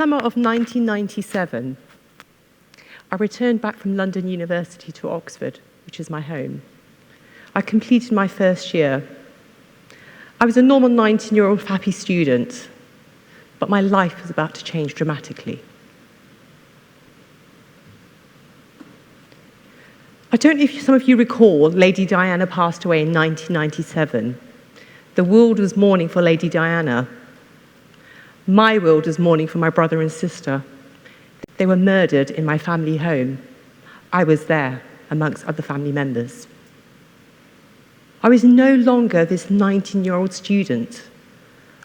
summer of 1997, I returned back from London University to Oxford, which is my home. I completed my first year. I was a normal 19-year-old happy student, but my life was about to change dramatically. I don't know if some of you recall, Lady Diana passed away in 1997. The world was mourning for Lady Diana. My world was mourning for my brother and sister. They were murdered in my family home. I was there, amongst other family members. I was no longer this 19-year-old student.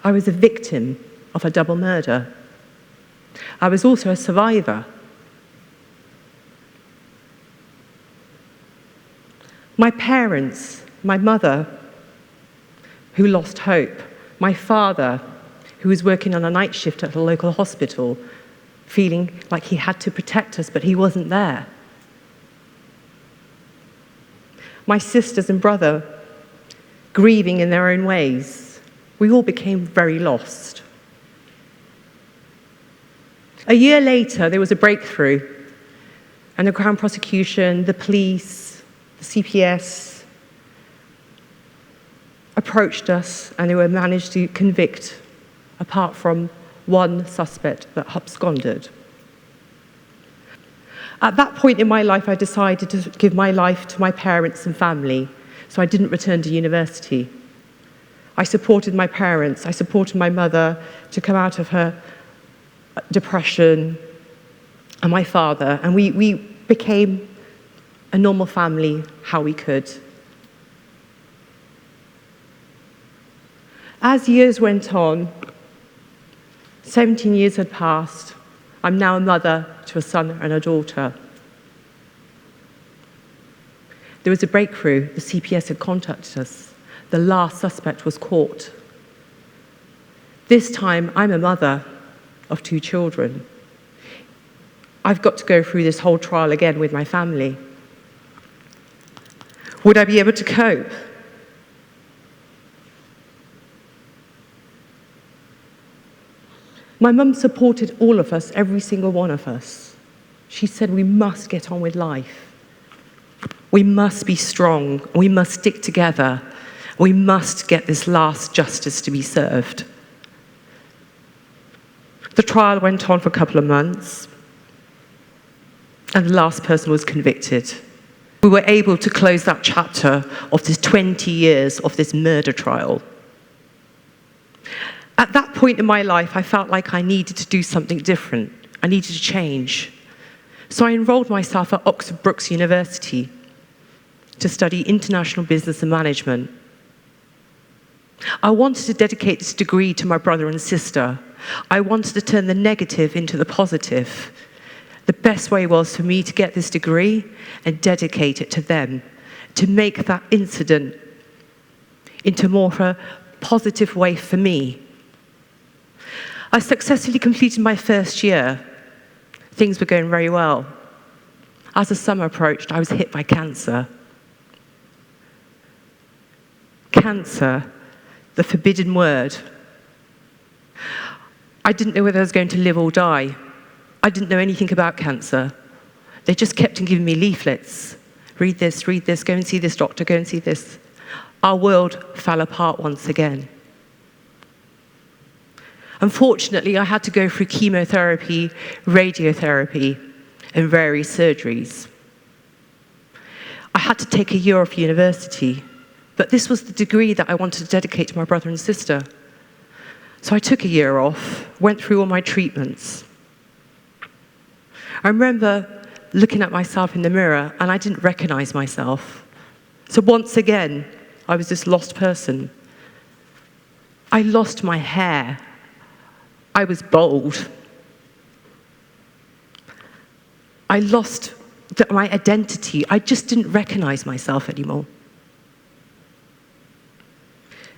I was a victim of a double murder. I was also a survivor. My parents, my mother, who lost hope, my father, who was working on a night shift at a local hospital, feeling like he had to protect us, but he wasn't there. My sisters and brother, grieving in their own ways. We all became very lost. A year later, there was a breakthrough, and the Crown Prosecution, the police, the CPS approached us, and they were managed to convict, apart from one suspect that absconded. At that point in my life, I decided to give my life to my parents and family, so I didn't return to university. I supported my parents, I supported my mother to come out of her depression, and my father, and we became a normal family how we could. As years went on, 17 years had passed. I'm now a mother to a son and a daughter. There was a breakthrough. The CPS had contacted us. The last suspect was caught. This time, I'm a mother of 2 children. I've got to go through this whole trial again with my family. Would I be able to cope? My mum supported all of us, every single one of us. She said we must get on with life. We must be strong. We must stick together. We must get this last justice to be served. The trial went on for a couple of months, and the last person was convicted. We were able to close that chapter of this 20 years of this murder trial. At that point in my life, I felt like I needed to do something different. I needed to change. So I enrolled myself at Oxford Brookes University to study international business and management. I wanted to dedicate this degree to my brother and sister. I wanted to turn the negative into the positive. The best way was for me to get this degree and dedicate it to them, to make that incident into more of a positive way for me. I successfully completed my first year. Things were going very well. As the summer approached, I was hit by cancer. Cancer, the forbidden word. I didn't know whether I was going to live or die. I didn't know anything about cancer. They just kept on giving me leaflets. Read this, go and see this doctor, go and see this. Our world fell apart once again. Unfortunately, I had to go through chemotherapy, radiotherapy, and various surgeries. I had to take a year off university, but this was the degree that I wanted to dedicate to my brother and sister. So I took a year off, went through all my treatments. I remember looking at myself in the mirror, and I didn't recognize myself. So once again, I was this lost person. I lost my hair. I was bald. I lost my identity. I just didn't recognize myself anymore.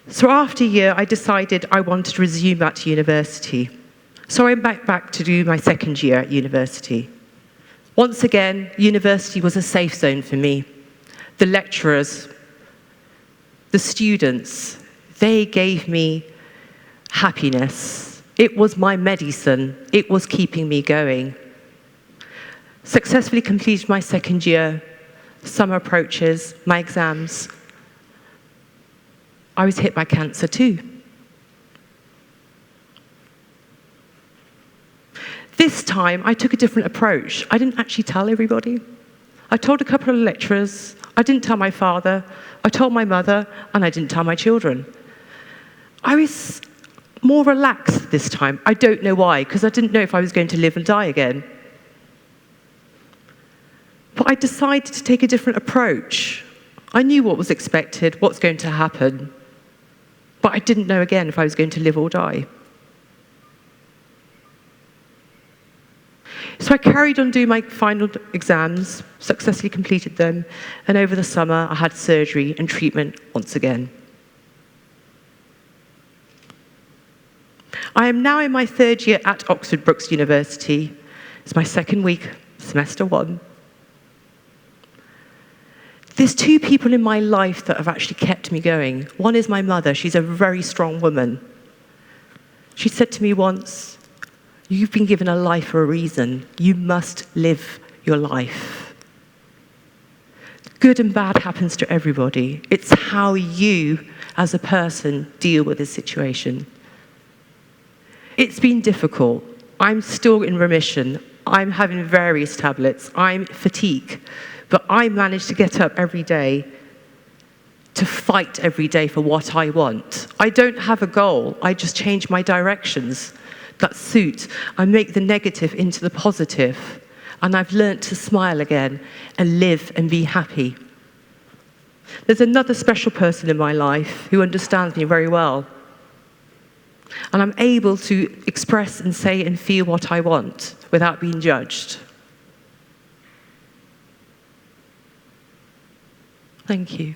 So after a year, I decided I wanted to resume back to university. So I went back to do my second year at university. Once again, university was a safe zone for me. The lecturers, the students, they gave me happiness. It was my medicine. It was keeping me going. Successfully completed my second year. Summer approaches, my exams. I was hit by cancer too. This time, I took a different approach. I didn't actually tell everybody. I told a couple of lecturers. I didn't tell my father. I told my mother, and I didn't tell my children. I was more relaxed this time. I don't know why, because I didn't know if I was going to live and die again. But I decided to take a different approach. I knew what was expected, what's going to happen. But I didn't know again if I was going to live or die. So I carried on doing my final exams, successfully completed them, and over the summer I had surgery and treatment once again. I am now in my third year at Oxford Brookes University. It's my second week, semester 1. There's 2 people in my life that have actually kept me going. One is my mother. She's a very strong woman. She said to me once, "You've been given a life for a reason. You must live your life." Good and bad happens to everybody. It's how you, as a person, deal with this situation. It's been difficult. I'm still in remission. I'm having various tablets. I'm fatigued. But I manage to get up every day to fight every day for what I want. I don't have a goal. I just change my directions that suit. I make the negative into the positive. And I've learnt to smile again and live and be happy. There's another special person in my life who understands me very well. And I'm able to express and say and feel what I want without being judged. Thank you.